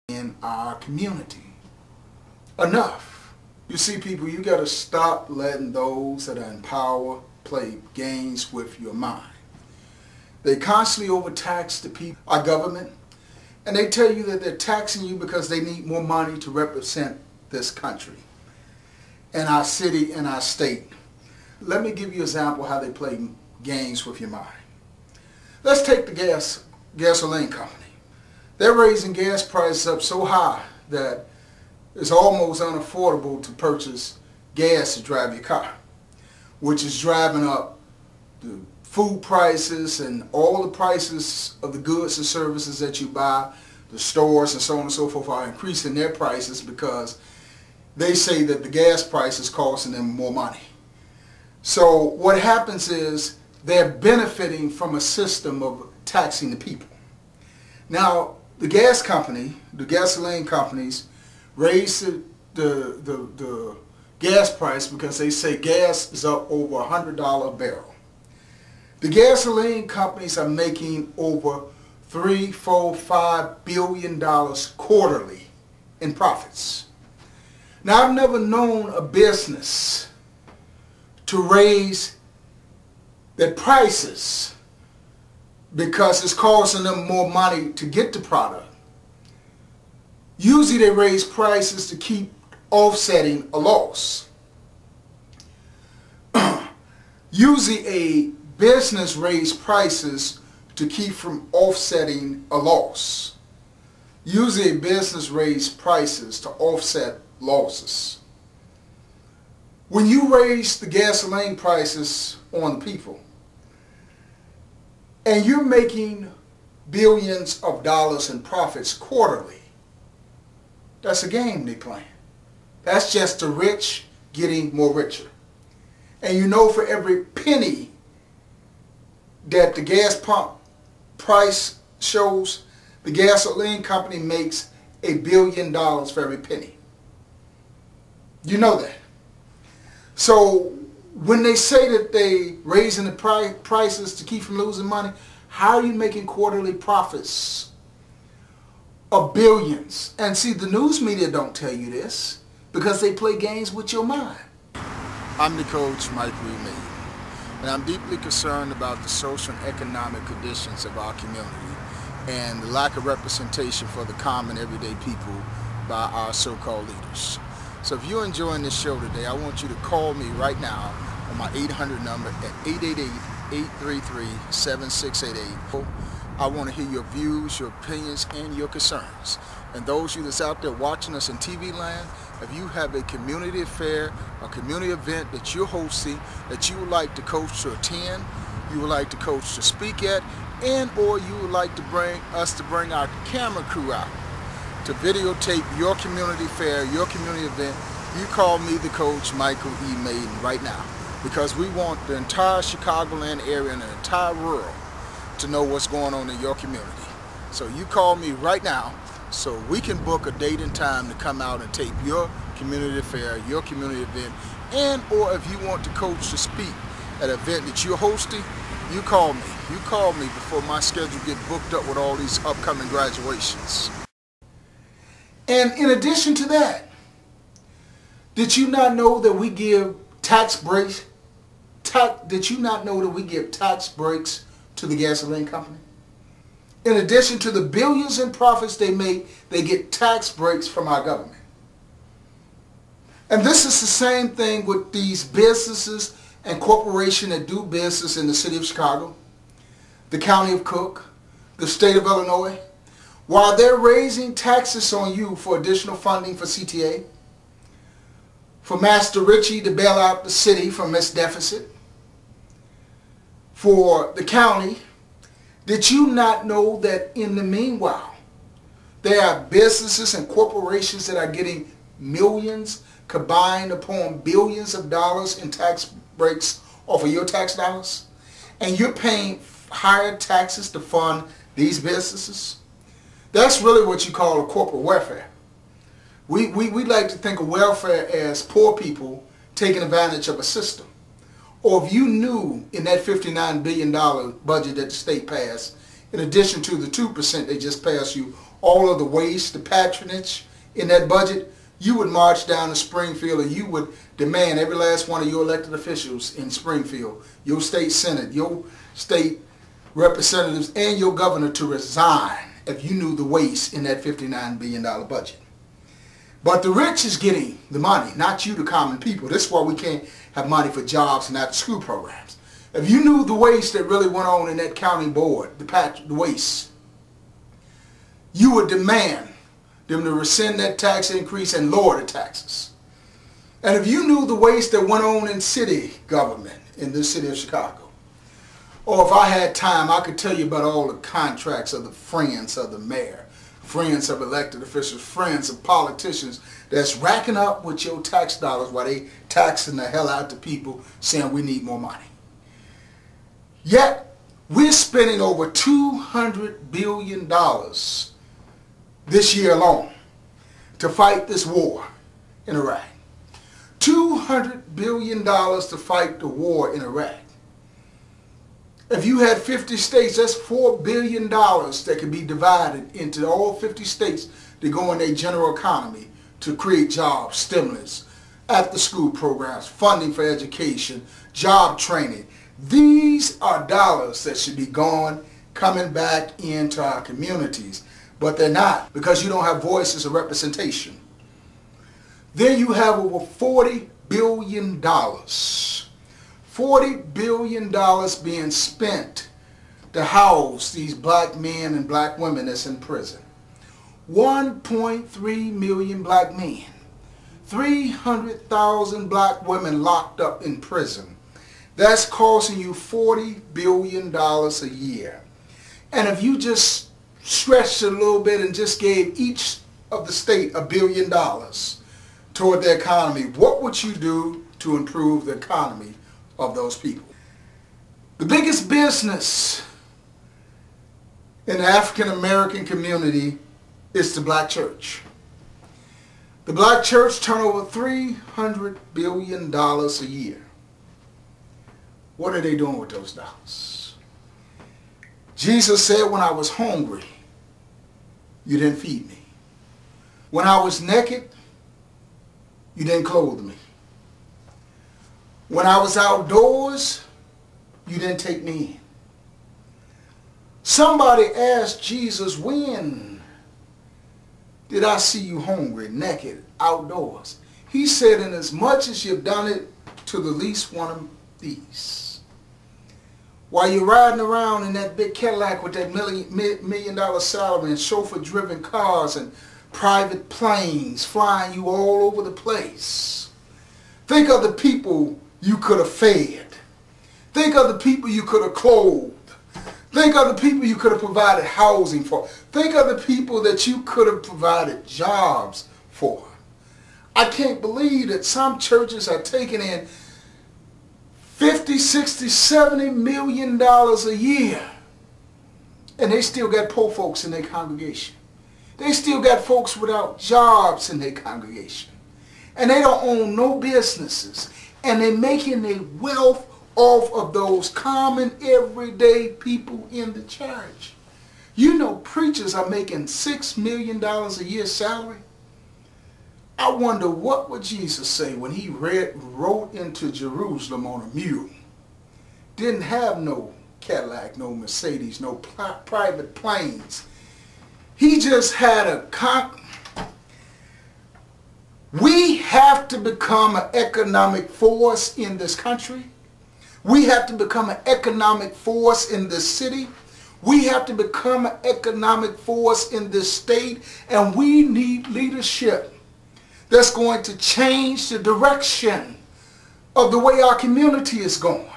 in our community. Enough. You see, people, you got to stop letting those that are in power play games with your mind. They constantly overtax the people, our government, and they tell you that they're taxing you because they need more money to represent this country and our city and our state. Let me give you an example how they play games with your mind. Let's take the gasoline company. They're raising gas prices up so high that it's almost unaffordable to purchase gas to drive your car, which is driving up the food prices and all the prices of the goods and services that you buy. The stores and so on and so forth are increasing their prices because they say that the gas price is costing them more money. So what happens is they're benefiting from a system of taxing the people. Now, the gas company, the gasoline companies, raise the gas price because they say gas is up over $100 a barrel. The gasoline companies are making over $3, $4, $5 billion quarterly in profits. Now, I've never known a business to raise their prices because it's costing them more money to get the product. Usually they raise prices to keep offsetting a loss. Usually a business raises prices to keep from offsetting a loss. Usually a business raises prices to offset losses. When you raise the gasoline prices on the people and you're making billions of dollars in profits quarterly, that's a game they playing. That's just the rich getting more richer. And you know, for every penny that the gas pump price shows, the gasoline company makes $1 billion for every penny. You know that. So when they say that they raising the prices to keep from losing money, how are you making quarterly profits of billions? And see, the news media don't tell you this because they play games with your mind. I'm the coach, Mayden, and I'm deeply concerned about the social and economic conditions of our community and the lack of representation for the common everyday people by our so-called leaders. So if you're enjoying this show today, I want you to call me right now on my 800 number at 888-833-7688. I want to hear your views, your opinions, and your concerns. And those of you that's out there watching us in TV land, if you have a community affair, a community event that you're hosting, that you would like the coach to attend, you would like the coach to speak at, and or you would like to bring our camera crew out to videotape your community fair, your community event, you call me, the coach, Michael E. Mayden, right now. Because we want the entire Chicagoland area and the entire world to know what's going on in your community. So you call me right now so we can book a date and time to come out and tape your community fair, your community event, and or if you want the coach to speak at an event that you're hosting, you call me. You call me before my schedule gets booked up with all these upcoming graduations. And in addition to that, did you not know that we give tax breaks? Did you not know that we give tax breaks to the gasoline company? In addition to the billions in profits they make, they get tax breaks from our government. And this is the same thing with these businesses and corporations that do business in the city of Chicago, the county of Cook, the state of Illinois. While they're raising taxes on you for additional funding for CTA, for Master Ritchie to bail out the city from its deficit, for the county, did you not know that in the meanwhile, there are businesses and corporations that are getting millions combined upon billions of dollars in tax breaks off of your tax dollars? And you're paying higher taxes to fund these businesses? That's really what you call a corporate welfare. We like to think of welfare as poor people taking advantage of a system. Or if you knew in that $59 billion budget that the state passed, in addition to the 2% they just passed you all of the waste, the patronage in that budget, you would march down to Springfield and you would demand every last one of your elected officials in Springfield, your state senate, your state representatives, and your governor to resign if you knew the waste in that $59 billion budget. But the rich is getting the money, not you, the common people. This is why we can't have money for jobs and after-school programs. If you knew the waste that really went on in that county board, the waste, you would demand them to rescind that tax increase and lower the taxes. And if you knew the waste that went on in city government in this city of Chicago, or if I had time, I could tell you about all the contracts of the friends of the mayor, friends of elected officials, friends of politicians that's racking up with your tax dollars while they taxing the hell out of people saying we need more money. Yet, we're spending over $200 billion this year alone to fight this war in Iraq. $200 billion to fight the war in Iraq. If you had 50 states, that's $4 billion that could be divided into all 50 states to go in their general economy to create jobs, stimulus, after-school programs, funding for education, job training. These are dollars that should be coming back into our communities, but they're not because you don't have voices of representation. Then you have over $40 billion. $40 billion being spent to house these black men and black women that's in prison. 1.3 million black men. 300,000 black women locked up in prison. That's costing you $40 billion a year. And if you just stretched it a little bit and just gave each of the state $1 billion toward the economy, what would you do to improve the economy of those people? The biggest business in the African American community is the black church. The black church turns over $300 billion a year. What are they doing with those dollars? Jesus said, when I was hungry, you didn't feed me. When I was naked, you didn't clothe me. When I was outdoors, you didn't take me in. Somebody asked Jesus, when did I see you hungry, naked, outdoors? He said, in as much as you've done it to the least one of these. While you're riding around in that big Cadillac with that million dollar salary and chauffeur-driven cars and private planes flying you all over the place. Think of the people you could have fed. Think of the people you could have clothed. Think of the people you could have provided housing for. Think of the people that you could have provided jobs for. I can't believe that some churches are taking in $50, $60, $70 million a year, and they still got poor folks in their congregation. They still got folks without jobs in their congregation. And they don't own no businesses. And they're making their wealth off of those common, everyday people in the church. You know, preachers are making $6 million a year salary. I wonder what would Jesus say when he rode into Jerusalem on a mule. Didn't have no Cadillac, no Mercedes, no private planes. He just had we have to become an economic force in this country. We have to become an economic force in this city. We have to become an economic force in this state. And we need leadership that's going to change the direction of the way our community is going.